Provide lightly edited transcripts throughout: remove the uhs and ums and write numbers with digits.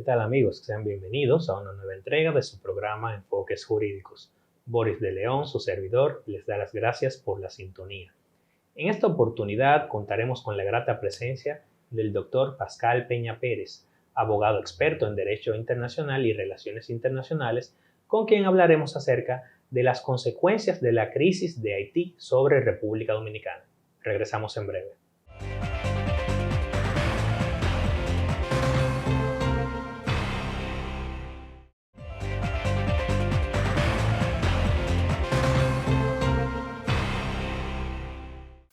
tal amigos? Sean bienvenidos a una nueva entrega de su programa Enfoques Jurídicos. Boris de León, su servidor, les da las gracias por la sintonía. En esta oportunidad contaremos con la grata presencia del Dr. Pascal Peña Pérez, abogado experto en Derecho Internacional y Relaciones Internacionales, con quien hablaremos acerca de las consecuencias de la crisis de Haití sobre República Dominicana. Regresamos en breve.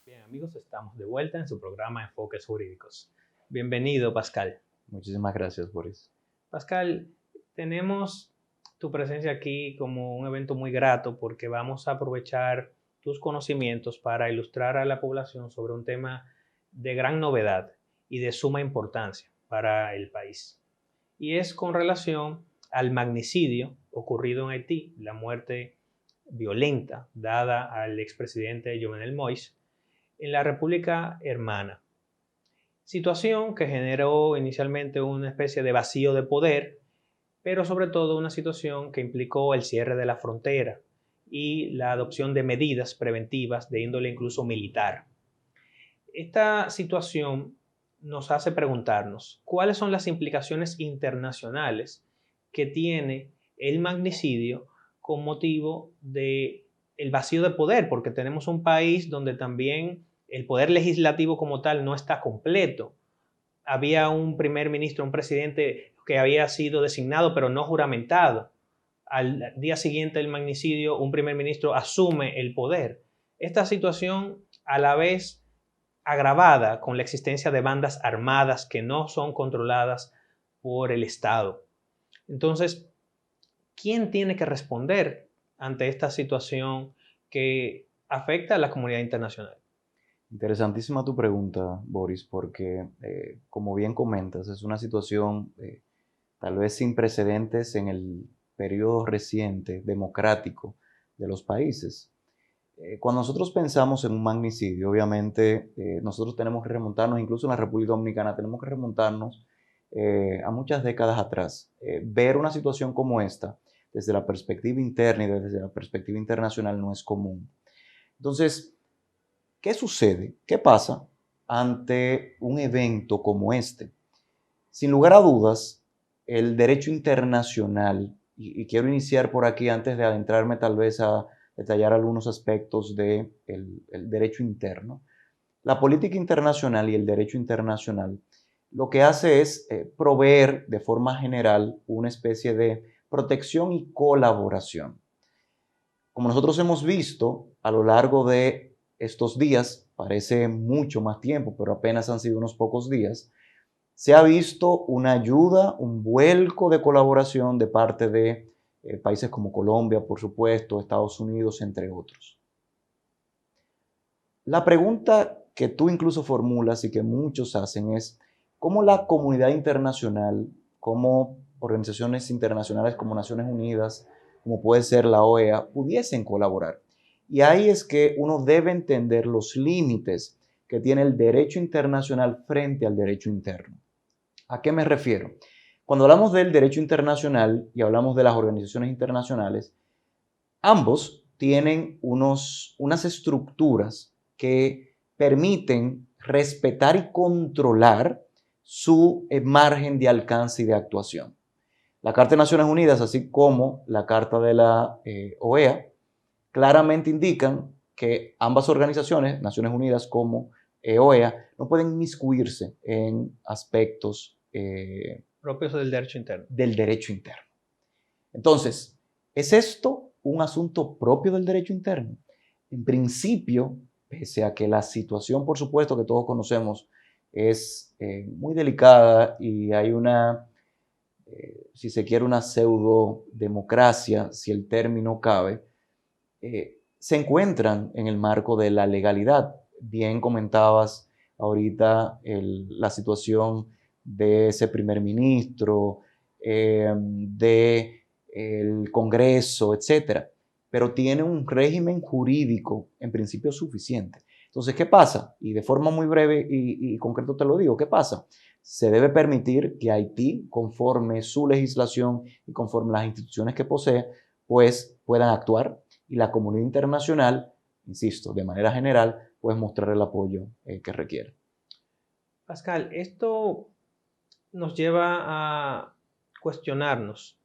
Bien, amigos, estamos de vuelta en su programa Enfoques Jurídicos. Bienvenido, Pascal. Muchísimas gracias, Boris. Pascal, tenemos tu presencia aquí como un evento muy grato porque vamos a aprovechar tus conocimientos para ilustrar a la población sobre un tema de gran novedad y de suma importancia para el país. Y es con relación al magnicidio ocurrido en Haití, la muerte violenta dada al expresidente Jovenel Moïse en la República Hermana. Situación que generó inicialmente una especie de vacío de poder, pero sobre todo una situación que implicó el cierre de la frontera y la adopción de medidas preventivas de índole incluso militar. Esta situación nos hace preguntarnos cuáles son las implicaciones internacionales que tiene el magnicidio con motivo del vacío de poder, porque tenemos un país donde también el poder legislativo como tal no está completo. Había un primer ministro, un presidente que había sido designado pero no juramentado. Al día siguiente del magnicidio, un primer ministro asume el poder. Esta situación, a la vez agravada con la existencia de bandas armadas que no son controladas por el Estado. Entonces, ¿quién tiene que responder ante esta situación que afecta a la comunidad internacional? Interesantísima tu pregunta, Boris, porque como bien comentas, es una situación tal vez sin precedentes en el periodo reciente democrático de los países. Cuando nosotros pensamos en un magnicidio, obviamente nosotros tenemos que remontarnos, incluso en la República Dominicana, tenemos que remontarnos a muchas décadas atrás. Ver una situación como esta desde la perspectiva interna y desde la perspectiva internacional no es común. Entonces, ¿qué sucede? ¿Qué pasa ante un evento como este? Sin lugar a dudas, el derecho internacional, y quiero iniciar por aquí antes de adentrarme tal vez a detallar algunos aspectos del derecho interno. La política internacional y el derecho internacional lo que hace es proveer de forma general una especie de protección y colaboración. Como nosotros hemos visto a lo largo de estos días, parece mucho más tiempo, pero apenas han sido unos pocos días, se ha visto una ayuda, un vuelco de colaboración de parte de países como Colombia, por supuesto, Estados Unidos, entre otros. La pregunta que tú incluso formulas y que muchos hacen es, ¿cómo la comunidad internacional, cómo organizaciones internacionales como Naciones Unidas, como puede ser la OEA, pudiesen colaborar? Y ahí es que uno debe entender los límites que tiene el derecho internacional frente al derecho interno. ¿A qué me refiero? Cuando hablamos del derecho internacional y hablamos de las organizaciones internacionales, ambos tienen unas estructuras que permiten respetar y controlar su margen de alcance y de actuación. La Carta de Naciones Unidas, así como la Carta de la OEA, claramente indican que ambas organizaciones, Naciones Unidas como OEA, no pueden inmiscuirse en aspectos propios del derecho interno. Entonces, ¿es esto un asunto propio del derecho interno? En principio, pese a que la situación, por supuesto, que todos conocemos, es muy delicada y hay si se quiere, una pseudo-democracia, si el término cabe, se encuentran en el marco de la legalidad. Bien comentabas ahorita la situación de ese primer ministro, del Congreso, etcétera, pero tiene un régimen jurídico en principio suficiente. Entonces, ¿qué pasa? Y de forma muy breve y concreto te lo digo, ¿qué pasa? Se debe permitir que Haití, conforme su legislación y conforme las instituciones que posee, pues puedan actuar y la comunidad internacional, insisto, de manera general, pues mostrar el apoyo que requiere. Pascal, esto nos lleva a cuestionarnos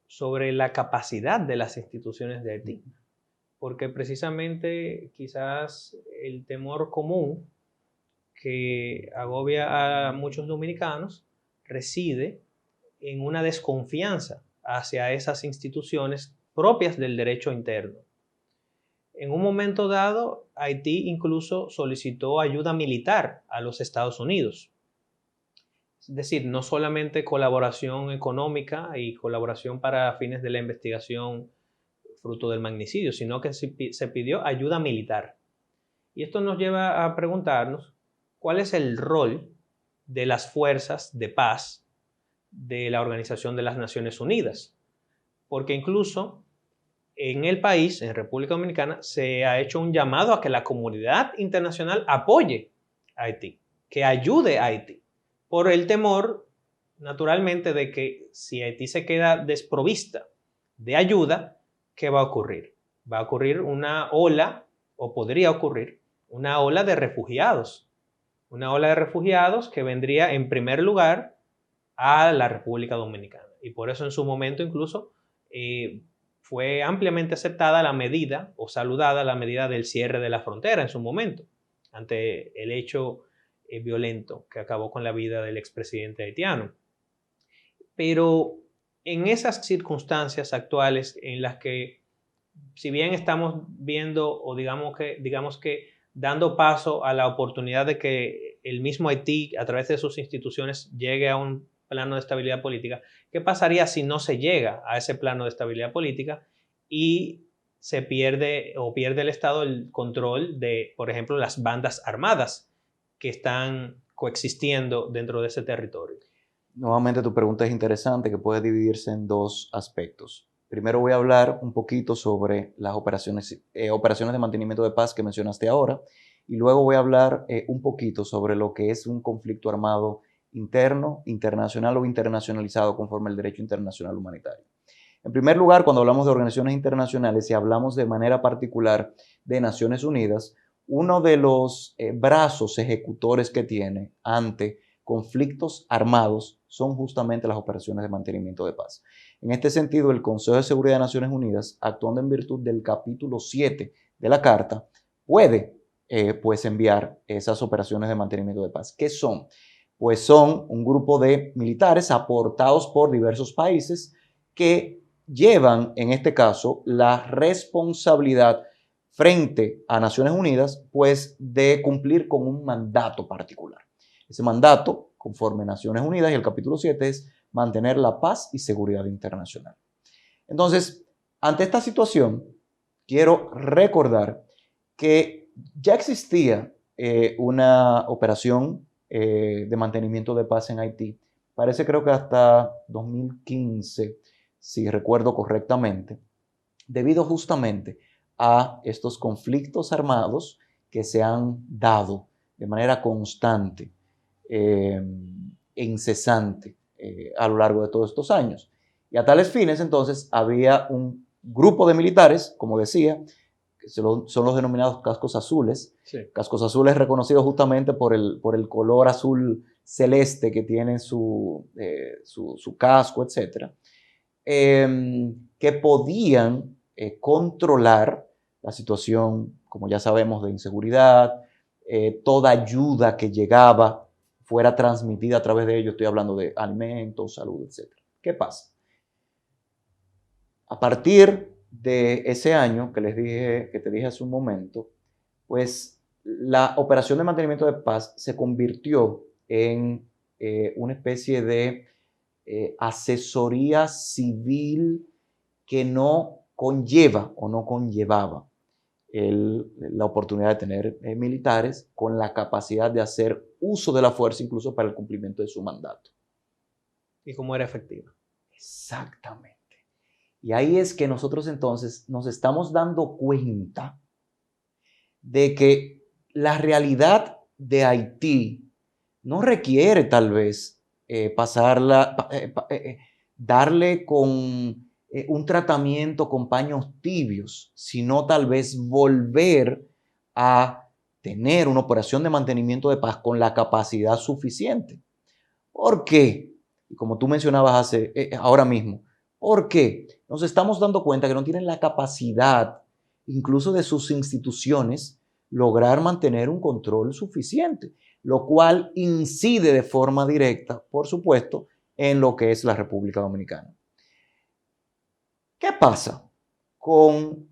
sobre la capacidad de las instituciones de Haití, porque precisamente quizás el temor común que agobia a muchos dominicanos reside en una desconfianza hacia esas instituciones propias del derecho interno. En un momento dado, Haití incluso solicitó ayuda militar a los Estados Unidos. Es decir, no solamente colaboración económica y colaboración para fines de la investigación fruto del magnicidio, sino que se pidió ayuda militar. Y esto nos lleva a preguntarnos cuál es el rol de las fuerzas de paz de la Organización de las Naciones Unidas. Porque incluso en el país, en República Dominicana, se ha hecho un llamado a que la comunidad internacional apoye a Haití, que ayude a Haití, por el temor, naturalmente, de que si Haití se queda desprovista de ayuda, ¿qué va a ocurrir? Va a ocurrir una ola, o podría ocurrir, una ola de refugiados. Una ola de refugiados que vendría en primer lugar a la República Dominicana. Y por eso en su momento incluso fue ampliamente aceptada la medida o saludada la medida del cierre de la frontera en su momento, ante el hecho violento que acabó con la vida del expresidente haitiano. Pero en esas circunstancias actuales en las que, si bien estamos viendo o digamos que dando paso a la oportunidad de que el mismo Haití, a través de sus instituciones, llegue a un plano de estabilidad política, ¿qué pasaría si no se llega a ese plano de estabilidad política y se pierde o pierde el Estado el control de, por ejemplo, las bandas armadas que están coexistiendo dentro de ese territorio? Nuevamente tu pregunta es interesante, que puede dividirse en dos aspectos. Primero voy a hablar un poquito sobre las operaciones de mantenimiento de paz que mencionaste ahora, y luego voy a hablar un poquito sobre lo que es un conflicto armado interno, internacional o internacionalizado conforme al derecho internacional humanitario. En primer lugar, cuando hablamos de organizaciones internacionales y hablamos de manera particular de Naciones Unidas, uno de los brazos ejecutores que tiene ante conflictos armados son justamente las operaciones de mantenimiento de paz. En este sentido, el Consejo de Seguridad de Naciones Unidas, actuando en virtud del capítulo 7 de la Carta, puede pues enviar esas operaciones de mantenimiento de paz. ¿Qué son? Pues son un grupo de militares aportados por diversos países que llevan, en este caso, la responsabilidad frente a Naciones Unidas, pues de cumplir con un mandato particular. Ese mandato, conforme Naciones Unidas y el capítulo 7, es mantener la paz y seguridad internacional. Entonces, ante esta situación, quiero recordar que ya existía una operación de mantenimiento de paz en Haití. Parece, creo que hasta 2015, si recuerdo correctamente, debido justamente a estos conflictos armados que se han dado de manera constante e incesante a lo largo de todos estos años. Y a tales fines, entonces, había un grupo de militares, como decía, que son los denominados cascos azules. Sí. Cascos azules reconocidos justamente por el color azul celeste que tiene su casco, etc. Que podían controlar la situación, como ya sabemos, de inseguridad, toda ayuda que llegaba fuera transmitida a través de ellos. Estoy hablando de alimentos, salud, etc. ¿Qué pasa? A partir de ese año que te dije hace un momento, pues la operación de mantenimiento de paz se convirtió en una especie de asesoría civil que no conlleva o no conllevaba la oportunidad de tener militares con la capacidad de hacer uso de la fuerza incluso para el cumplimiento de su mandato. ¿Y cómo era efectiva? Exactamente. Y ahí es que nosotros entonces nos estamos dando cuenta de que la realidad de Haití no requiere tal vez darle con un tratamiento con paños tibios, sino tal vez volver a tener una operación de mantenimiento de paz con la capacidad suficiente. ¿Por qué? Y como tú mencionabas ahora mismo, ¿por qué? Nos estamos dando cuenta que no tienen la capacidad, incluso de sus instituciones, lograr mantener un control suficiente, lo cual incide de forma directa, por supuesto, en lo que es la República Dominicana. ¿Qué pasa con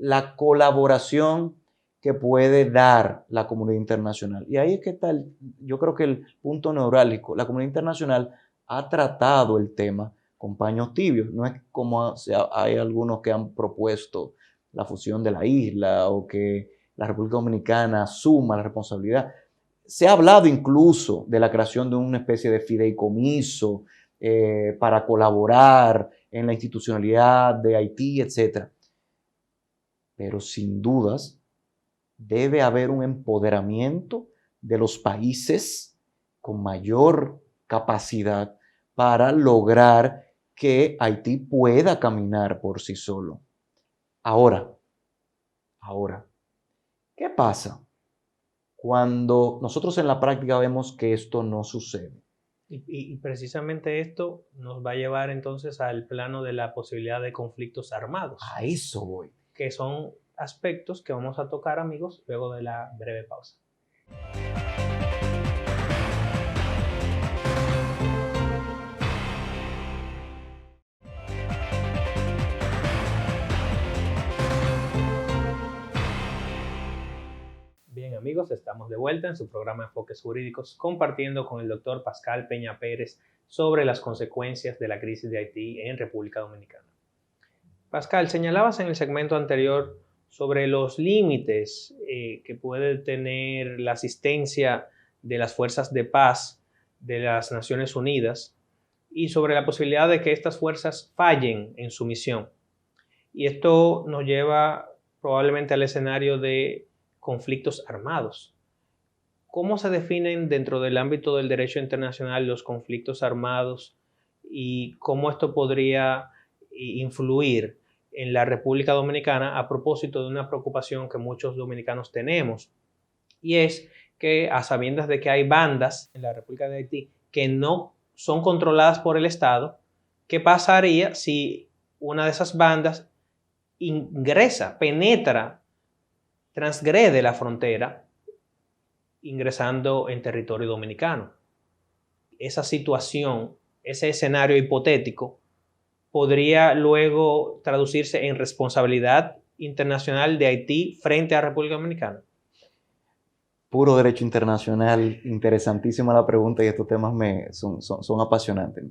la colaboración que puede dar la comunidad internacional? Y ahí es que está, yo creo que el punto neurálgico. La comunidad internacional ha tratado el tema con paños tibios. No es como hay algunos que han propuesto la fusión de la isla o que la República Dominicana asuma la responsabilidad. Se ha hablado incluso de la creación de una especie de fideicomiso para colaborar en la institucionalidad de Haití, etc. Pero sin dudas debe haber un empoderamiento de los países con mayor capacidad para lograr que Haití pueda caminar por sí solo. Ahora, ¿qué pasa cuando nosotros en la práctica vemos que esto no sucede? Y precisamente esto nos va a llevar entonces al plano de la posibilidad de conflictos armados. A eso voy. Que son aspectos que vamos a tocar, amigos, luego de la breve pausa. Bien, amigos, estamos de vuelta en su programa Enfoques Jurídicos, compartiendo con el doctor Pascal Peña Pérez sobre las consecuencias de la crisis de Haití en República Dominicana. Pascal, señalabas en el segmento anterior sobre los límites que puede tener la asistencia de las fuerzas de paz de las Naciones Unidas y sobre la posibilidad de que estas fuerzas fallen en su misión. Y esto nos lleva probablemente al escenario de conflictos armados. ¿Cómo se definen dentro del ámbito del derecho internacional los conflictos armados y cómo esto podría influir en la República Dominicana a propósito de una preocupación que muchos dominicanos tenemos? Y es que a sabiendas de que hay bandas en la República de Haití que no son controladas por el Estado, ¿qué pasaría si una de esas bandas ingresa, penetra, transgrede la frontera ingresando en territorio dominicano? Esa situación, ese escenario hipotético, podría luego traducirse en responsabilidad internacional de Haití frente a la República Dominicana. Puro derecho internacional, interesantísima la pregunta y estos temas son apasionantes.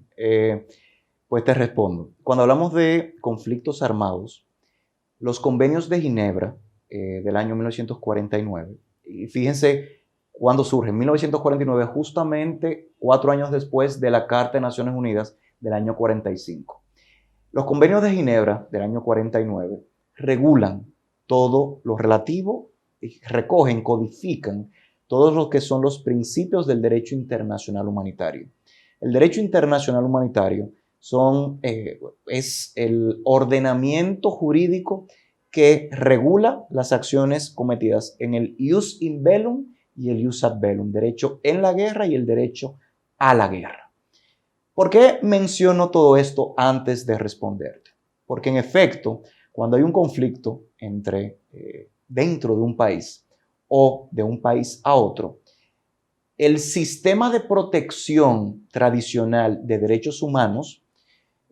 Pues te respondo. Cuando hablamos de conflictos armados, los convenios de Ginebra del año 1949, y fíjense cuándo surge, en 1949, justamente 4 años después de la Carta de Naciones Unidas del año 45. Los convenios de Ginebra del año 49 regulan todo lo relativo, recogen, codifican todos lo que son los principios del derecho internacional humanitario. El derecho internacional humanitario es el ordenamiento jurídico que regula las acciones cometidas en el ius in bellum y el ius ad bellum, derecho en la guerra y el derecho a la guerra. ¿Por qué menciono todo esto antes de responderte? Porque en efecto, cuando hay un conflicto dentro de un país o de un país a otro, el sistema de protección tradicional de derechos humanos,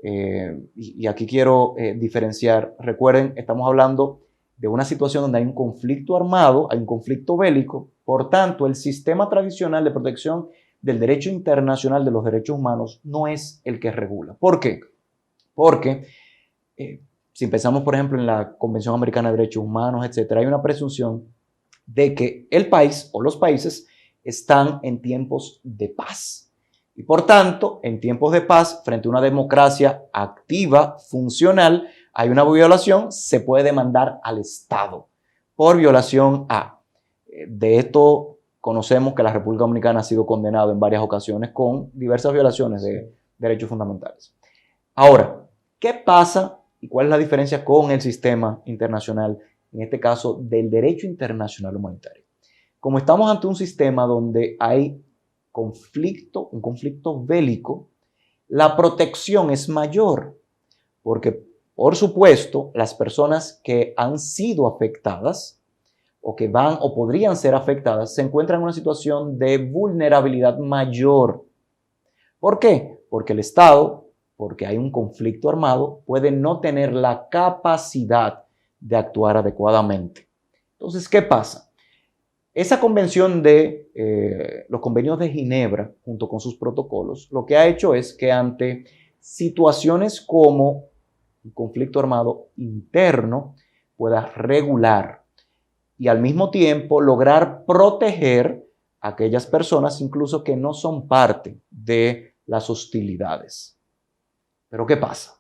y aquí quiero diferenciar, recuerden, estamos hablando de una situación donde hay un conflicto armado, hay un conflicto bélico, por tanto, el sistema tradicional de protección del derecho internacional de los derechos humanos no es el que regula. ¿Por qué? Porque si pensamos, por ejemplo, en la Convención Americana de Derechos Humanos, etcétera, hay una presunción de que el país o los países están en tiempos de paz. Y por tanto, en tiempos de paz, frente a una democracia activa, funcional, hay una violación, se puede demandar al Estado. por violación a. De esto conocemos que la República Dominicana ha sido condenado en varias ocasiones con diversas violaciones de derechos fundamentales. Ahora, ¿qué pasa y cuál es la diferencia con el sistema internacional, en este caso del derecho internacional humanitario? Como estamos ante un sistema donde hay conflicto, un conflicto bélico, la protección es mayor, porque, por supuesto, las personas que han sido afectadas o que van o podrían ser afectadas se encuentran en una situación de vulnerabilidad mayor. ¿Por qué? Porque el Estado, porque hay un conflicto armado, puede no tener la capacidad de actuar adecuadamente. Entonces, ¿qué pasa? Esa convención de los convenios de Ginebra, junto con sus protocolos, lo que ha hecho es que ante situaciones como un conflicto armado interno pueda regular y al mismo tiempo lograr proteger a aquellas personas incluso que no son parte de las hostilidades. Pero ¿qué pasa?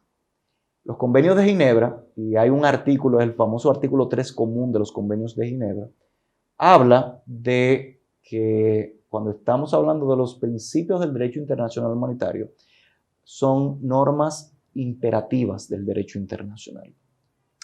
Los convenios de Ginebra, y hay un artículo, el famoso artículo 3 común de los convenios de Ginebra, habla de que cuando estamos hablando de los principios del derecho internacional humanitario, son normas imperativas del derecho internacional.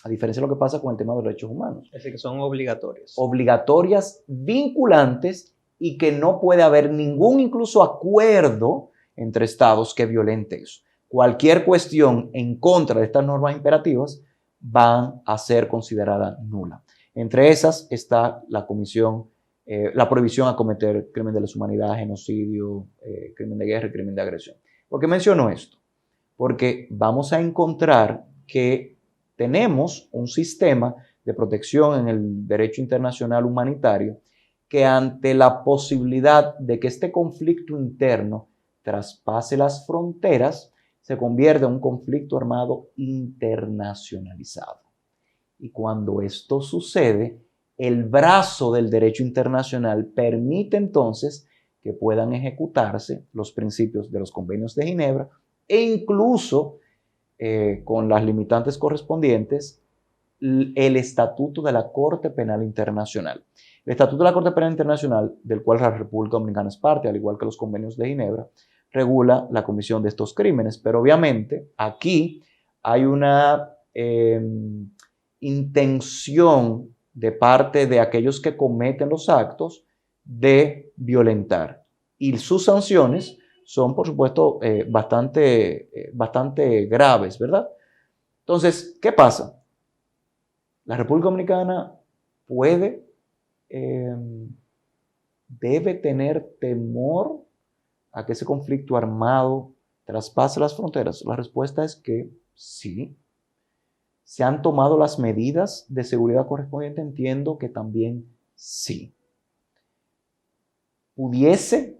A diferencia de lo que pasa con el tema de los derechos humanos. Es decir, que son obligatorias. Obligatorias, vinculantes y que no puede haber ningún incluso acuerdo entre estados que violente eso. Cualquier cuestión en contra de estas normas imperativas van a ser consideradas nulas. Entre esas está la prohibición a cometer crimen de lesa humanidad, genocidio, crimen de guerra y crimen de agresión. ¿Por qué menciono esto? Porque vamos a encontrar que tenemos un sistema de protección en el derecho internacional humanitario que ante la posibilidad de que este conflicto interno traspase las fronteras, se convierte en un conflicto armado internacionalizado. Y cuando esto sucede, el brazo del derecho internacional permite entonces que puedan ejecutarse los principios de los convenios de Ginebra e incluso con las limitantes correspondientes, el Estatuto de la Corte Penal Internacional. El Estatuto de la Corte Penal Internacional, del cual la República Dominicana es parte, al igual que los convenios de Ginebra, regula la comisión de estos crímenes. Pero obviamente aquí hay una intención de parte de aquellos que cometen los actos de violentar. Y sus sanciones son, por supuesto, bastante graves, ¿verdad? Entonces, ¿qué pasa? La República Dominicana debe tener temor a que ese conflicto armado traspase las fronteras. La respuesta es que sí. ¿Se han tomado las medidas de seguridad correspondientes? Entiendo que también sí. Pudiese,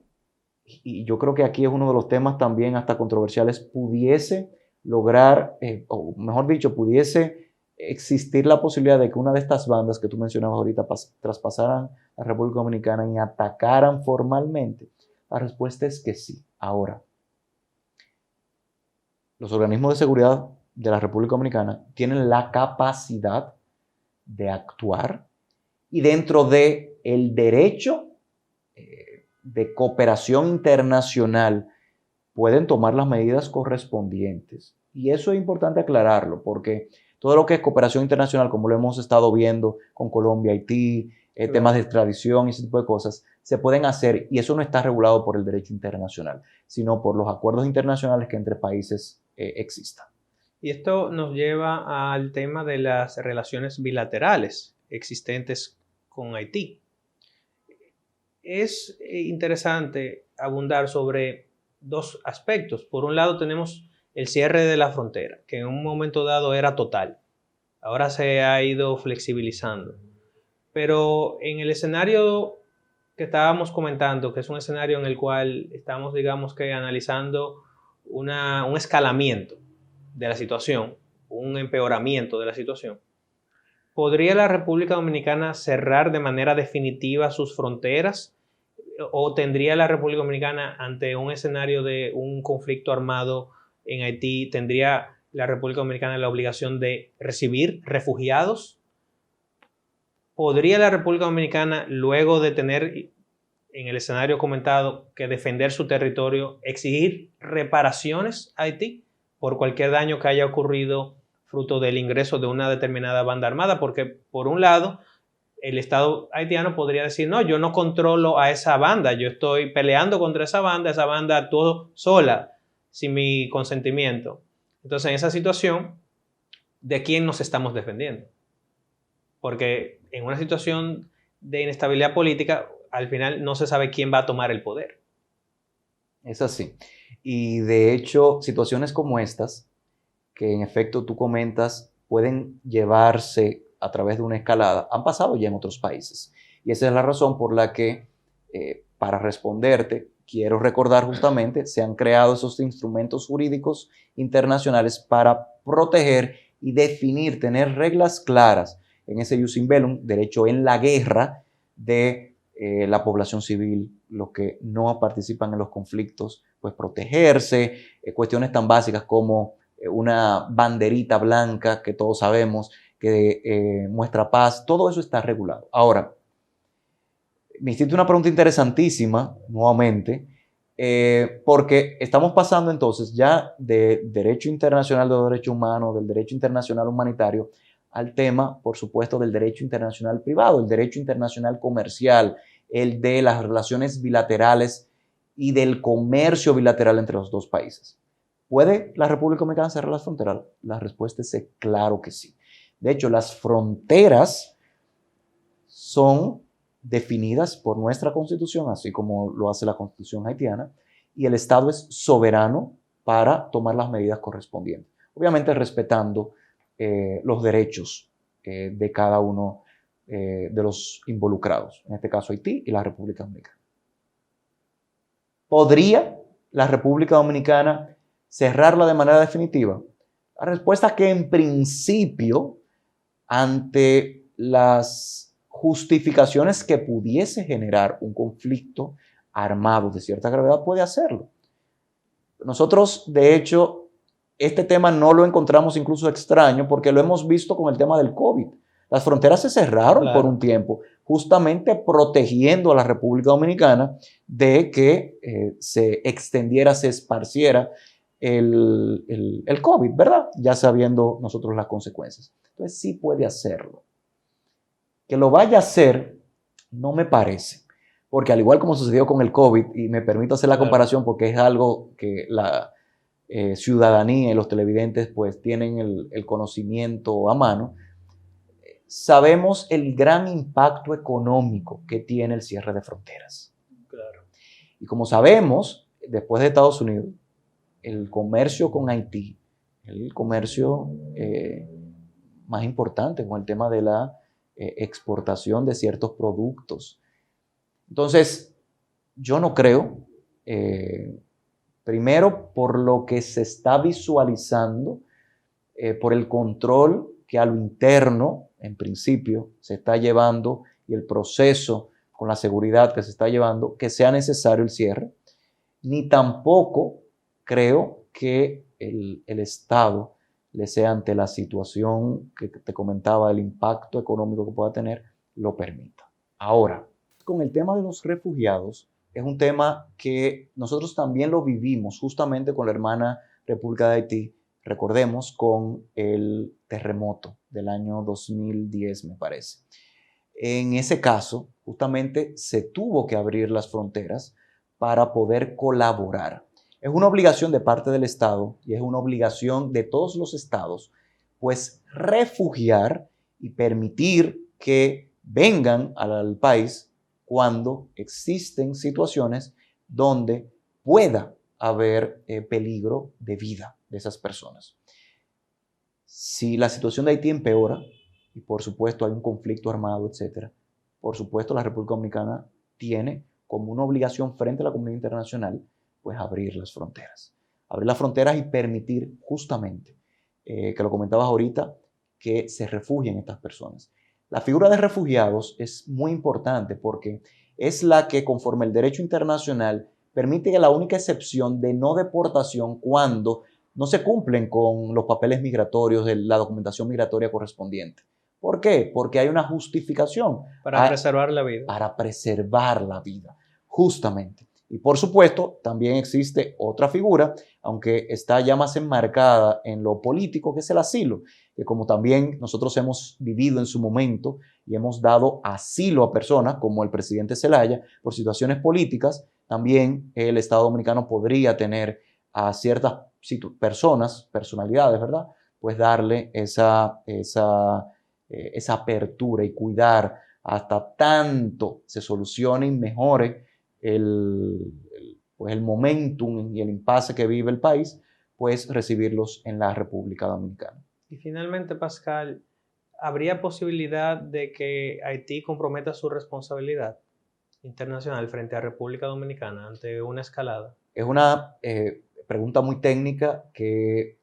y yo creo que aquí es uno de los temas también hasta controversiales, pudiese lograr, o mejor dicho, pudiese existir la posibilidad de que una de estas bandas que tú mencionabas ahorita traspasaran a la República Dominicana y atacaran formalmente. La respuesta es que sí. Ahora, los organismos de seguridad de la República Dominicana tienen la capacidad de actuar y dentro de el derecho de cooperación internacional pueden tomar las medidas correspondientes. Y eso es importante aclararlo porque todo lo que es cooperación internacional, como lo hemos estado viendo con Colombia, Haití, temas de extradición y ese tipo de cosas, se pueden hacer y eso no está regulado por el derecho internacional, sino por los acuerdos internacionales que entre países existan. Y esto nos lleva al tema de las relaciones bilaterales existentes con Haití. Es interesante abundar sobre dos aspectos. Por un lado tenemos el cierre de la frontera, que en un momento dado era total. Ahora se ha ido flexibilizando. Pero en el escenario que estábamos comentando, que es un escenario en el cual estamos, digamos que, analizando un escalamiento de la situación, un empeoramiento de la situación, ¿podría la República Dominicana cerrar de manera definitiva sus fronteras? ¿O tendría la República Dominicana, ante un escenario de un conflicto armado en Haití, tendría la República Dominicana la obligación de recibir refugiados? ¿podría la República Dominicana, luego de tener en el escenario comentado que defender su territorio, exigir reparaciones a Haití por cualquier daño que haya ocurrido fruto del ingreso de una determinada banda armada? Porque, por un lado, el Estado haitiano podría decir, no, yo no controlo a esa banda, yo estoy peleando contra esa banda actuó sola, sin mi consentimiento. Entonces, en esa situación, ¿de quién nos estamos defendiendo? Porque en una situación de inestabilidad política, al final no se sabe quién va a tomar el poder. Es así. Y de hecho, situaciones como estas, que en efecto tú comentas, pueden llevarse a través de una escalada, han pasado ya en otros países. Y esa es la razón por la que, para responderte, quiero recordar justamente, se han creado esos instrumentos jurídicos internacionales para proteger y definir, tener reglas claras en ese jus in bellum, derecho en la guerra de la población civil, los que no participan en los conflictos, pues protegerse, cuestiones tan básicas como una banderita blanca que todos sabemos que muestra paz, todo eso está regulado. Ahora, me hiciste una pregunta interesantísima, nuevamente, porque estamos pasando entonces ya de derecho internacional de derechos humanos, del derecho internacional humanitario, al tema, por supuesto, del derecho internacional privado, el derecho internacional comercial, el de las relaciones bilaterales y del comercio bilateral entre los dos países. ¿Puede la República Dominicana cerrar las fronteras? La respuesta es claro que sí. De hecho, las fronteras son definidas por nuestra Constitución, así como lo hace la Constitución haitiana, y el Estado es soberano para tomar las medidas correspondientes. Obviamente respetando los derechos de cada uno de los involucrados, en este caso Haití y la República Dominicana. ¿Podría la República Dominicana cerrarla de manera definitiva? La respuesta es que en principio, ante las justificaciones que pudiese generar un conflicto armado de cierta gravedad, puede hacerlo. Nosotros, de hecho, este tema no lo encontramos incluso extraño porque lo hemos visto con el tema del COVID. Las fronteras se cerraron por un tiempo, justamente protegiendo a la República Dominicana de que se extendiera, se esparciera el COVID, ¿verdad? Ya sabiendo nosotros las consecuencias. Entonces sí puede hacerlo. Que lo vaya a hacer, no me parece. Porque al igual como sucedió con el COVID, y me permito hacer la comparación porque es algo que la ciudadanía y los televidentes pues tienen el conocimiento a mano, sabemos el gran impacto económico que tiene el cierre de fronteras. Claro. Y como sabemos, después de Estados Unidos, el comercio con Haití, el comercio más importante con el tema de la exportación de ciertos productos. Entonces, yo no creo, primero por lo que se está visualizando, por el control que a lo interno, en principio, se está llevando y el proceso con la seguridad que se está llevando, que sea necesario el cierre, ni tampoco creo que el Estado le sea, ante la situación que te comentaba, el impacto económico que pueda tener, lo permita. Ahora, con el tema de los refugiados, es un tema que nosotros también lo vivimos justamente con la hermana República de Haití, recordemos, con el terremoto del año 2010, me parece. En ese caso, justamente se tuvo que abrir las fronteras para poder colaborar. Es una obligación de parte del Estado y es una obligación de todos los estados, pues refugiar y permitir que vengan al país cuando existen situaciones donde pueda haber peligro de vida de esas personas. Si la situación de Haití empeora, y por supuesto hay un conflicto armado, etc., por supuesto la República Dominicana tiene como una obligación frente a la comunidad internacional, pues abrir las fronteras. Abrir las fronteras y permitir justamente, que lo comentabas ahorita, que se refugien estas personas. La figura de refugiados es muy importante porque es la que, conforme el derecho internacional, permite que la única excepción de no deportación cuando no se cumplen con los papeles migratorios de la documentación migratoria correspondiente. ¿Por qué? Porque hay una justificación. Para preservar la vida. Para preservar la vida, justamente. Y por supuesto, también existe otra figura, aunque está ya más enmarcada en lo político, que es el asilo, que como también nosotros hemos vivido en su momento y hemos dado asilo a personas como el presidente Zelaya por situaciones políticas, también el Estado Dominicano podría tener a ciertas personalidades, ¿verdad? Pues darle esa apertura y cuidar hasta tanto se solucione y mejore pues el momentum y el impasse que vive el país, pues recibirlos en la República Dominicana. Y finalmente, Pascal, ¿habría posibilidad de que Haití comprometa su responsabilidad internacional frente a República Dominicana ante una escalada? Es una pregunta muy técnica que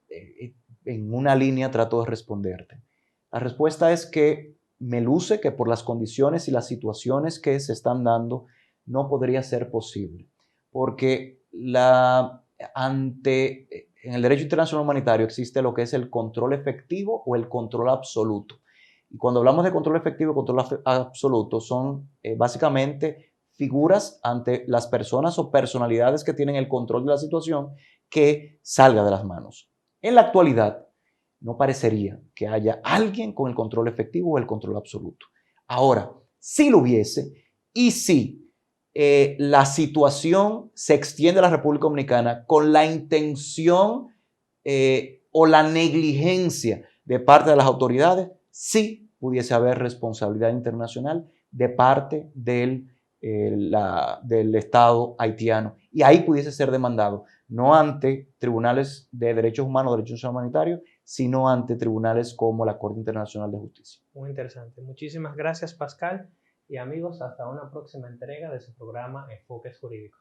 en una línea trato de responderte. La respuesta es que me luce que por las condiciones y las situaciones que se están dando no podría ser posible, porque en el derecho internacional humanitario existe lo que es el control efectivo o el control absoluto. Y cuando hablamos de control efectivo y control absoluto son básicamente figuras ante las personas o personalidades que tienen el control de la situación que salga de las manos. En la actualidad, no parecería que haya alguien con el control efectivo o el control absoluto. Ahora, si lo hubiese y si la situación se extiende a la República Dominicana con la intención o la negligencia de parte de las autoridades, sí pudiese haber responsabilidad internacional de parte del Estado haitiano. Y ahí pudiese ser demandado, no ante tribunales de derechos humanos, derechos humanitarios, sino ante tribunales como la Corte Internacional de Justicia. Muy interesante. Muchísimas gracias, Pascal. Y amigos, hasta una próxima entrega de su programa Enfoques Jurídicos.